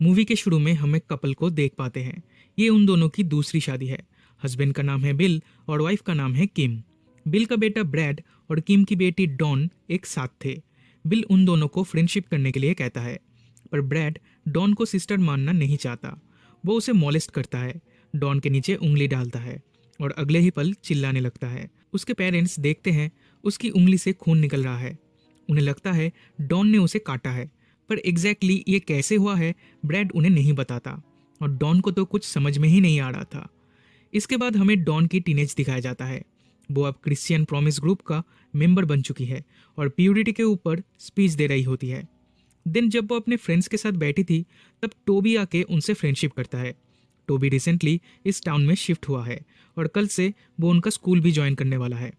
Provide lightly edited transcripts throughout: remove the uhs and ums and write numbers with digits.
Movie के शुरू में हम एक कपल को देख पाते हैं। ये उन दोनों की दूसरी शादी है। हस्बैंड का नाम है बिल और वाइफ का नाम है किम। बिल का बेटा ब्रैड और किम की बेटी डॉन एक साथ थे। बिल उन दोनों को फ्रेंडशिप करने के लिए कहता है, पर ब्रैड डॉन को सिस्टर मानना नहीं चाहता। वो उसे मॉलेस्ट करता है, डॉन के नीचे उंगली डालता है और अगले ही पल चिल्लाने लगता है। उसके पेरेंट्स देखते हैं उसकी उंगली से खून निकल रहा है। उन्हें लगता है डॉन ने उसे काटा है, पर एग्जैक्टली ये कैसे हुआ है ब्रैड उन्हें नहीं बताता और डॉन को तो कुछ समझ में ही नहीं आ रहा था। इसके बाद हमें डॉन की टीनेज दिखाया जाता है। वो अब क्रिश्चियन प्रॉमिस ग्रुप का मेंबर बन चुकी है और प्यूरिटी के ऊपर स्पीच दे रही होती है। दिन जब वो अपने फ्रेंड्स के साथ बैठी थी, तब टोबी आके उनसे फ्रेंडशिप करता है। टोबी रिसेंटली इस टाउन में शिफ्ट हुआ है और कल से वो उनका स्कूल भी ज्वाइन करने वाला है।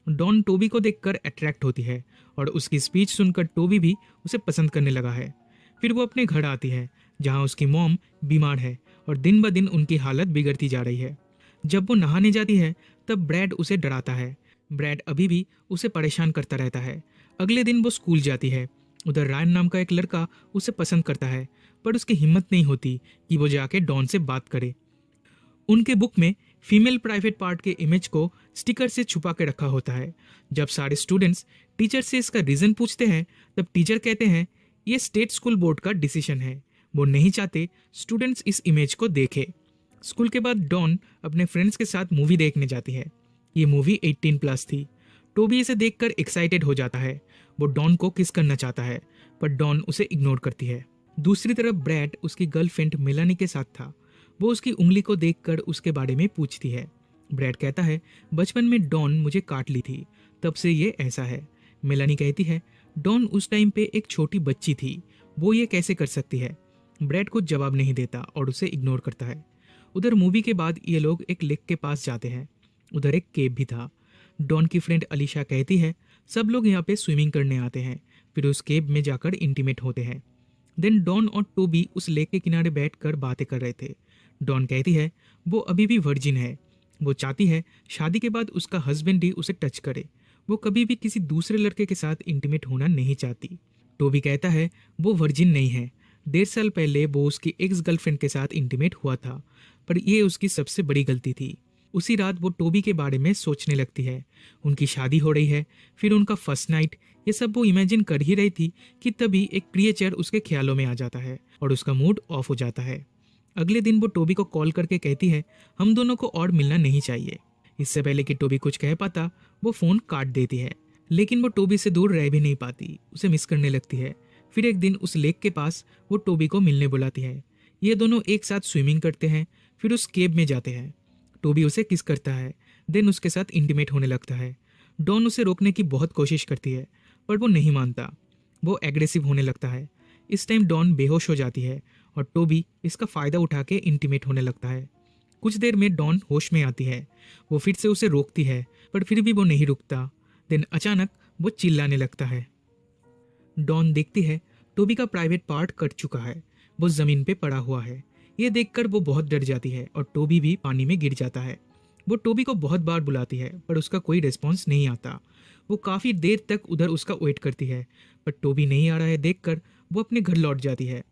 डॉन टोबी को देखकर अट्रैक्ट होती है और उसकी स्पीच सुनकर टोबी भी उसे पसंद करने लगा है। फिर वो अपने घर आती है, जहाँ उसकी मॉम बीमार है और दिन ब दिन उनकी हालत बिगड़ती जा रही है। जब वो नहाने जाती है, तब ब्रैड उसे डराता है। ब्रैड अभी भी उसे परेशान करता रहता है। अगले दिन वो स्कूल जाती है। उधर रायन नाम का एक लड़का उसे पसंद करता है, पर उसकी हिम्मत नहीं होती कि वो जाके डॉन से बात करे। उनके बुक में फीमेल प्राइवेट पार्ट के इमेज को स्टिकर से छुपा के रखा होता है। जब सारे स्टूडेंट्स टीचर से इसका रीजन पूछते हैं, तब टीचर कहते हैं ये स्टेट स्कूल बोर्ड का डिसीजन है। वो नहीं चाहते स्टूडेंट्स इस इमेज को देखे। स्कूल के बाद डॉन अपने फ्रेंड्स के साथ मूवी देखने जाती है। ये मूवी 18+ थी। टोबी इसे देखकर एक्साइटेड हो जाता है। वो डॉन को किस करना चाहता है, पर डॉन उसे इग्नोर करती है। दूसरी तरफ ब्रैड उसकी गर्लफ्रेंड मेलानी के साथ था। वो उसकी उंगली को देखकर उसके बारे में पूछती है। ब्रैड कहता है, बचपन में डॉन मुझे काट ली थी, तब से ये ऐसा है। मेलानी कहती है, डॉन उस टाइम पे एक छोटी बच्ची थी, वो ये कैसे कर सकती है। ब्रैड कुछ जवाब नहीं देता और उसे इग्नोर करता है। उधर मूवी के बाद ये लोग एक लेक के पास जाते हैं। उधर एक केव भी था। डॉन की फ्रेंड अलीशा कहती है, सब लोग यहाँ पे स्विमिंग करने आते हैं, फिर उस केव में जाकर इंटीमेट होते हैं। देन डॉन और टोबी उस लेक के किनारे बैठकर बातें कर रहे थे। डॉन कहती है वो अभी भी वर्जिन है। वो चाहती है शादी के बाद उसका हस्बैंड ही उसे टच करे। वो कभी भी किसी दूसरे लड़के के साथ इंटीमेट होना नहीं चाहती। टोबी कहता है वो वर्जिन नहीं है। 1.5 साल पहले वो उसकी एक्स गर्लफ्रेंड के साथ इंटीमेट हुआ था, पर ये उसकी सबसे बड़ी गलती थी। उसी रात वो टोबी के बारे में सोचने लगती है। उनकी शादी हो रही है, फिर उनका फर्स्ट नाइट, ये सब वो इमेजिन कर ही रही थी कि तभी एक क्रिएचर उसके ख्यालों में आ जाता है और उसका मूड ऑफ हो जाता है। अगले दिन वो टोबी को कॉल करके कहती है, हम दोनों को और मिलना नहीं चाहिए। इससे पहले कि टोबी कुछ कह पाता, वो फोन काट देती है। लेकिन वो टोबी से दूर रह भी नहीं पाती, उसे मिस करने लगती है। फिर एक दिन उस लेक के पास वो टोबी को मिलने बुलाती है। ये दोनों एक साथ स्विमिंग करते हैं, फिर उस केव में जाते हैं। टोबी उसे किस करता है, देन उसके साथ इंटीमेट होने लगता है। डॉन उसे रोकने की बहुत कोशिश करती है, पर वो नहीं मानता। वो एग्रेसिव होने लगता है। इस टाइम डॉन बेहोश हो जाती है और टोबी इसका फायदा उठा के इंटीमेट होने लगता है। कुछ देर में डॉन होश में आती है। वो फिर से उसे रोकती है, पर फिर भी वो नहीं रुकता। देन अचानक वो चिल्लाने लगता है। डॉन देखती है टोबी का प्राइवेट पार्ट कट चुका है, वो जमीन पे पड़ा हुआ है। ये देखकर वो बहुत डर जाती है और टोबी भी पानी में गिर जाता है। वो टोबी को बहुत बार बुलाती है, पर उसका कोई रिस्पॉन्स नहीं आता। वो काफ़ी देर तक उधर उसका वेट करती है, पर टोबी नहीं आ रहा है देखकर वो अपने घर लौट जाती है।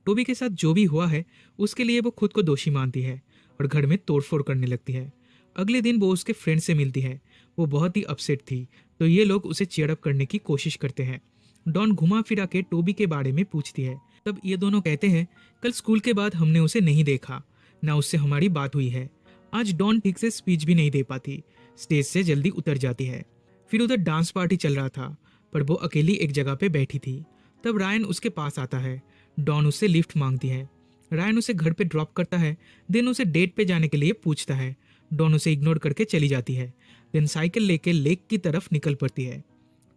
टोबी के साथ जो भी हुआ है उसके लिए वो खुद को दोषी मानती है और घर में तोड़फोड़ करने लगती है। अगले दिन वो उसके फ्रेंड से मिलती है। वो बहुत ही अपसेट थी, तो ये लोग उसे चीयर अप करने की कोशिश करते हैं। डॉन घुमा फिरा के टोबी के बारे में पूछती है। तब ये दोनों कहते हैं, कल स्कूल के बाद हमने उसे नहीं देखा, ना उससे हमारी बात हुई है। आज डॉन ठीक से स्पीच भी नहीं दे पाती, स्टेज से जल्दी उतर जाती है। फिर उधर डांस पार्टी चल रहा था, पर वो अकेली एक जगह पे बैठी थी। तब रायन उसके पास आता है। डॉन उससे लिफ्ट मांगती है। रायन उसे घर पे ड्रॉप करता है, देन उसे डेट पे जाने के लिए पूछता है। डॉन उसे इग्नोर करके चली जाती है। देन साइकिल लेके लेक की तरफ निकल पड़ती है।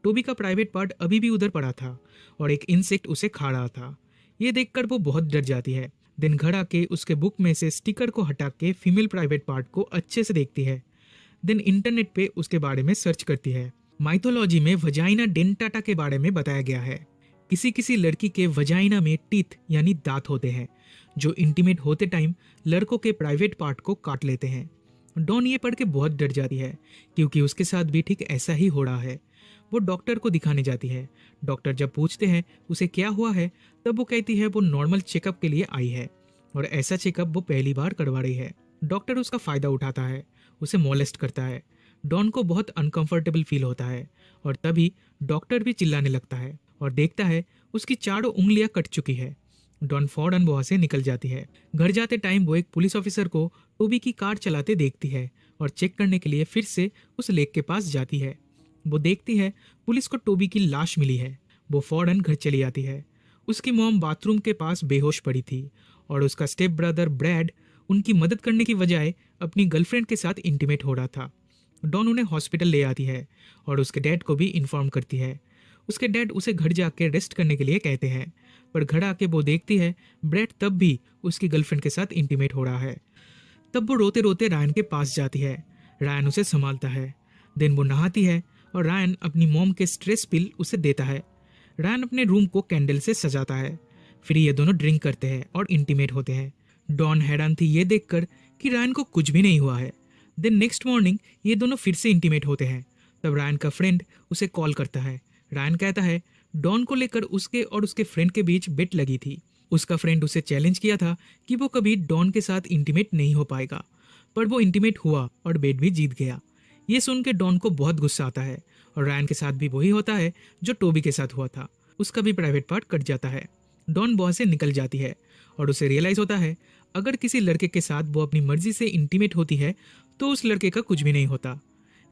टोबी का प्राइवेट पार्ट अभी भी उधर पड़ा था और एक इंसेक्ट उसे खा रहा था। ये देखकर वो बहुत डर जाती है। दिन घर आके उसके बुक में से स्टिकर को हटा के फीमेल प्राइवेट पार्ट को अच्छे से देखती है। देन इंटरनेट पे उसके बारे में सर्च करती है। माइथोलॉजी में वजाइना डेंटाटा के बारे में बताया गया है। किसी किसी लड़की के वजाइना में टीथ यानी दांत होते हैं, जो इंटीमेट होते टाइम लड़कों के प्राइवेट पार्ट को काट लेते हैं। डॉन ये पढ़ के बहुत डर जाती है, क्योंकि उसके साथ भी ठीक ऐसा ही हो रहा है। वो डॉक्टर को दिखाने जाती है। डॉक्टर जब पूछते हैं उसे क्या हुआ है, तब वो कहती है वो नॉर्मल चेकअप के लिए आई है और ऐसा चेकअप वो पहली बार करवा रही है। डॉक्टर उसका फायदा उठाता है, उसे मोलेस्ट करता है। डॉन को बहुत अनकंफर्टेबल फील होता है और तभी डॉक्टर भी चिल्लाने लगता है और देखता है उसकी चारों उंगलियां कट चुकी है। डॉन फौरन वहां से निकल जाती है। घर जाते टाइम वो एक पुलिस ऑफिसर को टोबी की कार चलाते देखती है और चेक करने के लिए फिर से उस लेक के पास जाती है। वो देखती है पुलिस को टोबी की लाश मिली है। वो फौरन घर चली आती है। उसकी मॉम बाथरूम के पास बेहोश पड़ी थी और उसका स्टेप ब्रदर ब्रैड उनकी मदद करने की बजाय अपनी गर्लफ्रेंड के साथ इंटीमेट हो रहा था। डॉन उन्हें हॉस्पिटल ले आती है और उसके डैड को भी इन्फॉर्म करती है। उसके डैड उसे घर जाके रेस्ट करने के लिए कहते हैं, पर घर आके वो देखती है ब्रैड तब भी उसकी गर्लफ्रेंड के साथ इंटीमेट हो रहा है। तब वो रोते रोते रायन के पास जाती है। रायन उसे संभालता है। दिन वो नहाती है और रायन अपनी मॉम के स्ट्रेस पिल उसे देता है। रायन अपने रूम को कैंडल से सजाता है। फिर ये दोनों ड्रिंक करते हैं और इंटीमेट होते हैं। डॉन हैरान थी ये देखकर कि रायन को कुछ भी नहीं हुआ है। देन नेक्स्ट मॉर्निंग ये दोनों फिर से इंटीमेट होते हैं। तब रायन का फ्रेंड उसे कॉल करता है। रायन कहता है डॉन को लेकर उसके और उसके फ्रेंड के बीच बेट लगी थी। उसका फ्रेंड उसे चैलेंज किया था कि वो कभी डॉन के साथ इंटीमेट नहीं हो पाएगा, पर वो इंटीमेट हुआ और बेट भी जीत गया। ये सुन के डॉन को बहुत गुस्सा आता है और रायन के साथ भी वही होता है जो टोबी के साथ हुआ था। उसका भी प्राइवेट पार्ट कट जाता है। डॉन वहां से निकल जाती है और उसे रियलाइज होता है अगर किसी लड़के के साथ वो अपनी मर्जी से इंटीमेट होती है तो उस लड़के का कुछ भी नहीं होता,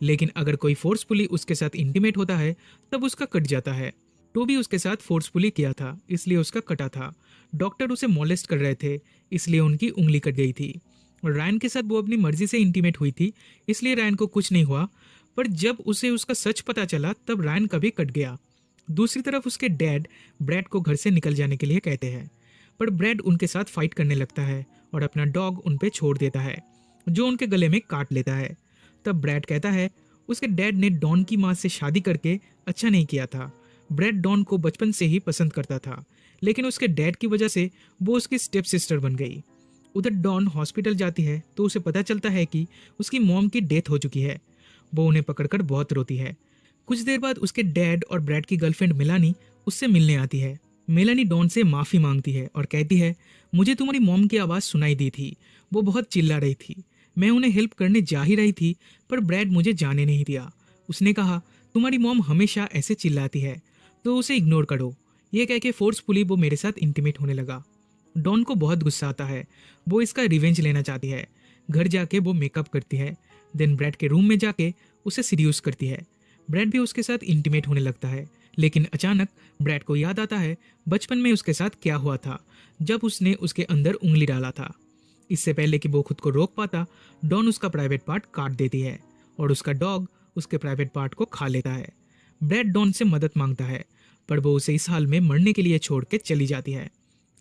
लेकिन अगर कोई फोर्सफुली उसके साथ इंटीमेट होता है तब उसका कट जाता है। टोबी उसके साथ फोर्सफुली किया था, इसलिए उसका कटा था। डॉक्टर उसे मोलेस्ट कर रहे थे, इसलिए उनकी उंगली कट गई थी। और रायन के साथ वो अपनी मर्जी से इंटीमेट हुई थी, इसलिए रायन को कुछ नहीं हुआ। पर जब उसे उसका सच पता चला तब रायन का भी कट गया। दूसरी तरफ उसके डैड ब्रैड को घर से निकल जाने के लिए कहते हैं, पर ब्रैड उनके साथ फाइट करने लगता है और अपना डॉग उन पे छोड़ देता है, जो उनके गले में काट लेता है। तब ब्रैड कहता है उसके डैड ने डॉन की माँ से शादी करके अच्छा नहीं किया था। ब्रैड डॉन को बचपन से ही पसंद करता था, लेकिन उसके डैड की वजह से वो उसकी स्टेप सिस्टर बन गई। उधर डॉन हॉस्पिटल जाती है तो उसे पता चलता है कि उसकी मॉम की डेथ हो चुकी है। वो उन्हें पकड़कर बहुत रोती है। कुछ देर बाद उसके डैड और ब्रैड की गर्लफ्रेंड मेलानी उससे मिलने आती है। मेलानी डॉन से माफ़ी मांगती है और कहती है मुझे तुम्हारी मॉम की आवाज़ सुनाई दी थी, वो बहुत चिल्ला रही थी। मैं उन्हें हेल्प करने जा ही रही थी, पर ब्रैड मुझे जाने नहीं दिया। उसने कहा तुम्हारी मॉम हमेशा ऐसे चिल्लाती है, तो उसे इग्नोर करो। ये कह के फोर्सफुली वो मेरे साथ इंटीमेट होने लगा। डॉन को बहुत गुस्सा आता है। वो इसका रिवेंज लेना चाहती है। घर जाके वो मेकअप करती है। देन ब्रैड के रूम में जाके उसे सीड्यूस करती है। ब्रैड भी उसके साथ इंटीमेट होने लगता है, लेकिन अचानक ब्रैड को याद आता है बचपन में उसके साथ क्या हुआ था जब उसने उसके अंदर उंगली डाला था। इससे पहले कि वो खुद को रोक पाता, डॉन उसका प्राइवेट पार्ट काट देती है और उसका डॉग उसके प्राइवेट पार्ट को खा लेता है। ब्रैड डॉन से मदद मांगता है, पर वो उसे इस हाल में मरने के लिए छोड़ के चली जाती है।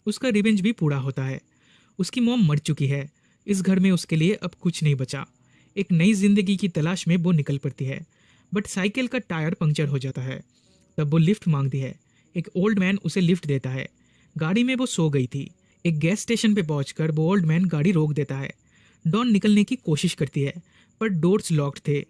उसका रिवेंज भी पूरा होता है। उसकी मॉम मर चुकी है। इस घर में उसके लिए अब कुछ नहीं बचा। एक नई जिंदगी की तलाश में वो निकल पड़ती है, बट साइकिल का टायर पंक्चर हो जाता है। तब वो लिफ्ट मांगती है। एक ओल्ड मैन उसे लिफ्ट देता है। गाड़ी में वो सो गई थी। एक गैस स्टेशन पे पहुंचकर वो ओल्ड मैन गाड़ी रोक देता है। डॉन निकलने की कोशिश करती है, पर डोर्स लॉक्ड थे।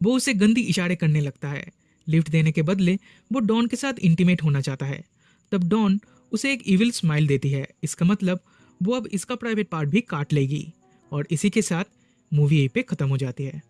वो उसे गंदी इशारे करने लगता है। लिफ्ट देने के बदले वो डॉन के साथ इंटीमेट होना चाहता है। तब डॉन उसे एक इविल स्माइल देती है। इसका मतलब वो अब इसका प्राइवेट पार्ट भी काट लेगी। और इसी के साथ मूवी यहीं पे खत्म हो जाती है।